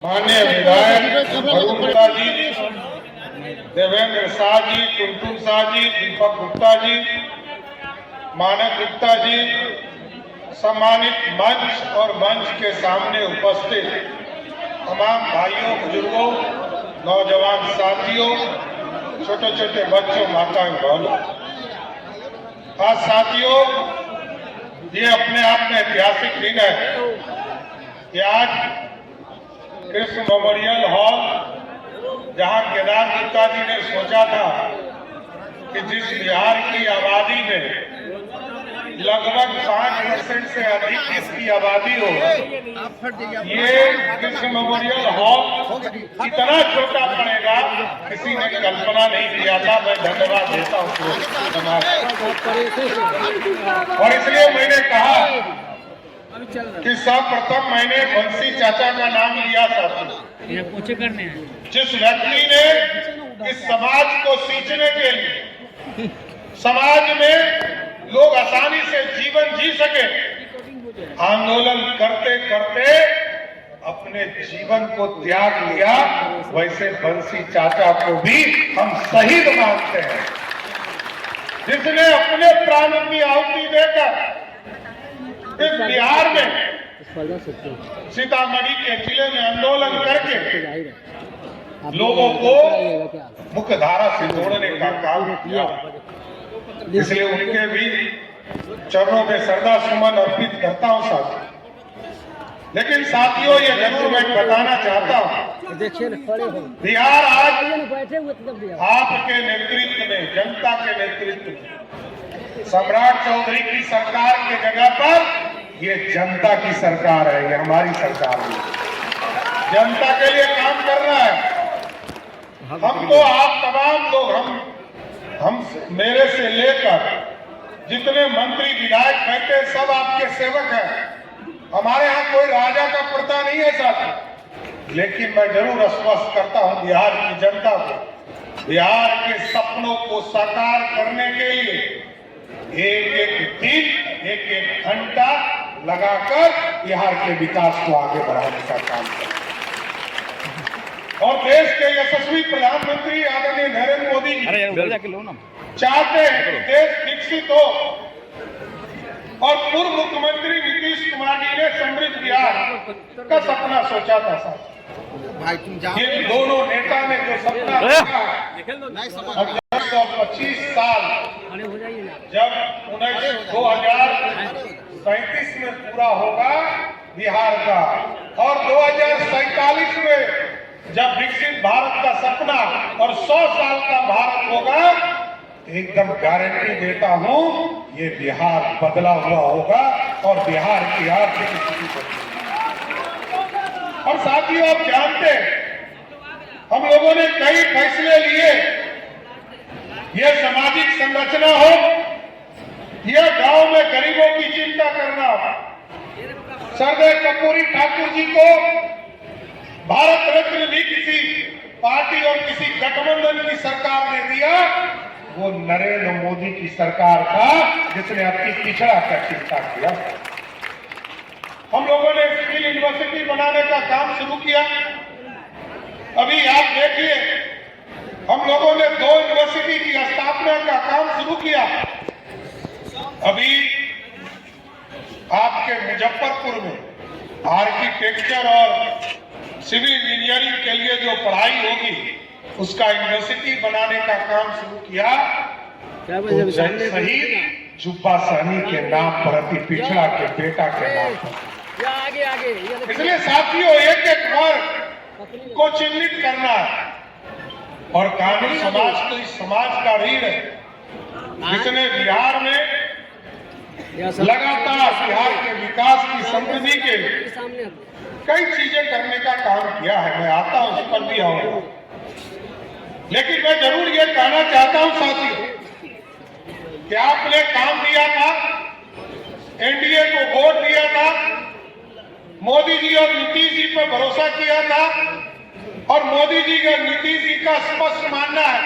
माननीय विधायक अरुण गुप्ता जी, देवेंद्र शाह जी, टुनटुन शाह जी, दीपक गुप्ता जी, मानक गुप्ता जी, सम्मानित मंच और मंच के सामने उपस्थित तमाम भाइयों, बुजुर्गों, नौजवान साथियों, छोटे छोटे बच्चों, माताएं, बहनों, आज साथियों, ये अपने आप में ऐतिहासिक दिन है कि आज कृष्ण मेमोरियल हॉल, जहां केदार गुप्ता जी ने सोचा था कि जिस बिहार की आबादी में लगभग 5% से अधिक इसकी आबादी हो, ये कृष्ण मेमोरियल हॉल इतना छोटा पड़ेगा, किसी ने कल्पना नहीं किया था। मैं धन्यवाद देता हूँ और इसलिए मैंने कहा कि सर्वप्रथम मैंने बंसी चाचा का नाम लिया था, जिस व्यक्ति ने इस समाज को सींचने के लिए, समाज में लोग आसानी से जीवन जी सके, आंदोलन करते करते अपने जीवन को त्याग लिया, वैसे बंसी चाचा को भी हम शहीद मानते हैं, जिसने अपने प्राण की आहुति देकर इस बिहार में सीतामढ़ी के जिले में आंदोलन करके लोगों को मुख्य धारा से जोड़ने का काम किया। इसलिए उनके भी चरणों में श्रद्धा सुमन अर्पित करता हूं साथियों। लेकिन साथियों, ये जरूर मैं बताना चाहता हूं, बिहार आज आपके नेतृत्व में, जनता के नेतृत्व में, सम्राट चौधरी की सरकार के जगह पर ये जनता की सरकार है, ये हमारी सरकार है, जनता के लिए काम कर रहा है। हमको आप तमाम लोग, हम मेरे से लेकर जितने मंत्री विधायक बैठे, सब आपके सेवक हैं। हमारे यहाँ कोई राजा का प्रथा नहीं है साथी, लेकिन मैं जरूर आश्वस्त करता हूँ बिहार की जनता को, बिहार के सपनों को साकार करने के लिए एक एक दिन, एक एक घंटा लगाकर बिहार के विकास को आगे बढ़ाने का काम करें। और देश के यशस्वी प्रधानमंत्री आदरणीय नरेंद्र मोदी जी चाहते हैं कि देश विकसित हो, और पूर्व मुख्यमंत्री नीतीश कुमार जी ने समृद्ध बिहार का सपना सोचा था साहब। ये दोनों नेता ने जो सपना देखा, 25 साल जब 2037 में पूरा होगा बिहार का, और 2047 में जब विकसित भारत का सपना और 100 साल का भारत होगा, एकदम गारंटी देता हूं, ये बिहार बदला हुआ होगा और बिहार की आर्थिक स्थिति बदलेगी। और साथियों, आप जानते हैं, हम लोगों ने कई फैसले लिए, ये सामाजिक संरचना हो, यह गांव में गरीबों की चिंता करना। सरदार कर्पूरी ठाकुर जी को भारत रत्न भी किसी पार्टी और किसी गठबंधन की सरकार ने दिया, वो नरेंद्र मोदी की सरकार था जिसने अपनी पिछड़ा का चिंता किया। हम लोगों ने स्किल यूनिवर्सिटी बनाने का काम शुरू किया। अभी आप देखिए, हम लोगों ने 2 यूनिवर्सिटी की स्थापना का काम शुरू किया। अभी आपके मुजफ्फरपुर में आर्किटेक्चर और सिविल इंजीनियरिंग के लिए जो पढ़ाई होगी, उसका यूनिवर्सिटी बनाने का काम शुरू किया। तो शहीद जुब्बा सहनी के नाम पर, अति पिछड़ा के बेटा के नाम पर। इसलिए साथियों, एक एक वर्ग को चिन्हित करना है, और कानूनी समाज तो इस समाज का रीढ़ है, जिसने बिहार में लगातार बिहार के विकास की समृद्धि के लिए कई चीजें करने का काम किया है। मैं आता हूं, उस पर भी आऊंगा, लेकिन मैं जरूर ये कहना चाहता हूं साथियों कि आपने काम दिया था, एनडीए को वोट दिया था, मोदी जी और नीतीश जी पर भरोसा किया था, और मोदी जी का नीतीश जी का स्पष्ट मानना है,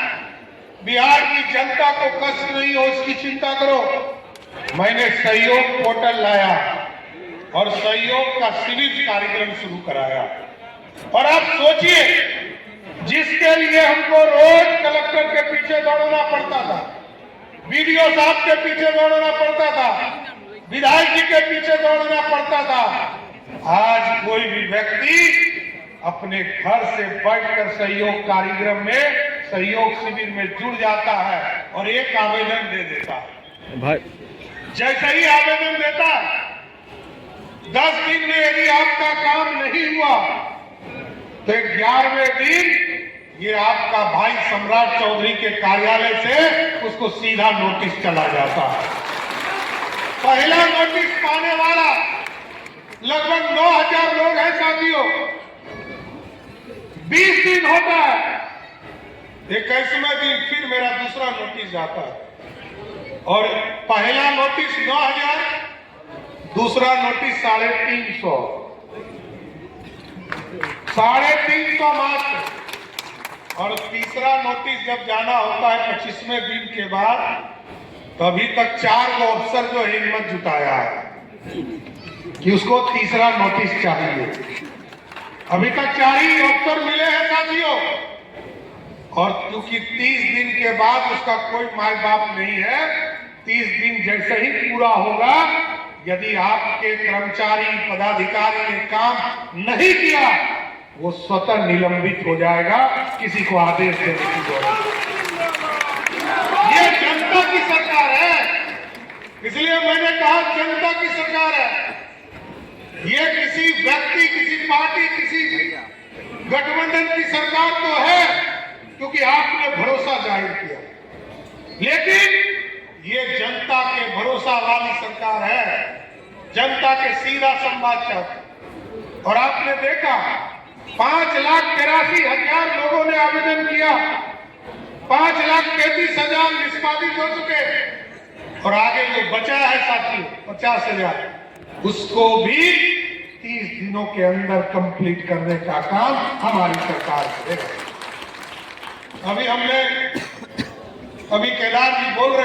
बिहार की जनता को कष्ट नहीं हो इसकी चिंता करो। मैंने सहयोग पोर्टल लाया और सहयोग का सिविल कार्यक्रम शुरू कराया। और आप सोचिए, जिसके लिए हमको रोज कलेक्टर के पीछे दौड़ना पड़ता था, बीडीओ साहब के पीछे दौड़ना पड़ता था, विधायक जी के पीछे दौड़ना पड़ता था, आज कोई भी व्यक्ति अपने घर से बैठकर सहयोग कार्यक्रम में, सहयोग शिविर में जुड़ जाता है और एक आवेदन दे देता है। भाई जैसे ही आवेदन देता है, 10 दिन में यदि आपका काम नहीं हुआ तो 11वें दिन ये आपका भाई सम्राट चौधरी के कार्यालय से उसको सीधा नोटिस चला जाता है। पहला नोटिस पाने वाला लगभग 9000 लोग हैं साथियों। 20 दिन होता है, 21वें दिन फिर मेरा दूसरा नोटिस जाता है और पहला नोटिस 9000, दूसरा नोटिस 350, 350 मात्र, और तीसरा नोटिस जब जाना होता है 25वें दिन के बाद, तो अभी तक 4 गो अफसर जो हिम्मत जुटाया है कि उसको तीसरा नोटिस चाहिए। अभी तक 4 ही अफसर मिले हैं साथियों, और क्योंकि 30 दिन के बाद उसका कोई माई बाप नहीं है, 30 दिन जैसे ही पूरा होगा, यदि आपके कर्मचारी पदाधिकारी ने काम नहीं किया, वो स्वतः निलंबित हो जाएगा, किसी को आदेश देने की जरूरत नहीं। ये जनता की सरकार है, इसलिए मैंने कहा जनता की सरकार है। ये किसी व्यक्ति, किसी पार्टी, किसी गठबंधन की सरकार तो है क्योंकि आपने भरोसा जाहिर किया, लेकिन ये जनता के भरोसा वाली सरकार है, जनता के सीधा संवाद चाहती। और आपने देखा 5,83,000 लोगों ने आवेदन किया, 5,33,000 निष्पादित हो चुके, और आगे जो बचा है साथियों 50,000, उसको भी 30 दिनों के अंदर कंप्लीट करने का काम हमारी सरकार करेगा। अभी केदार जी बोल रहे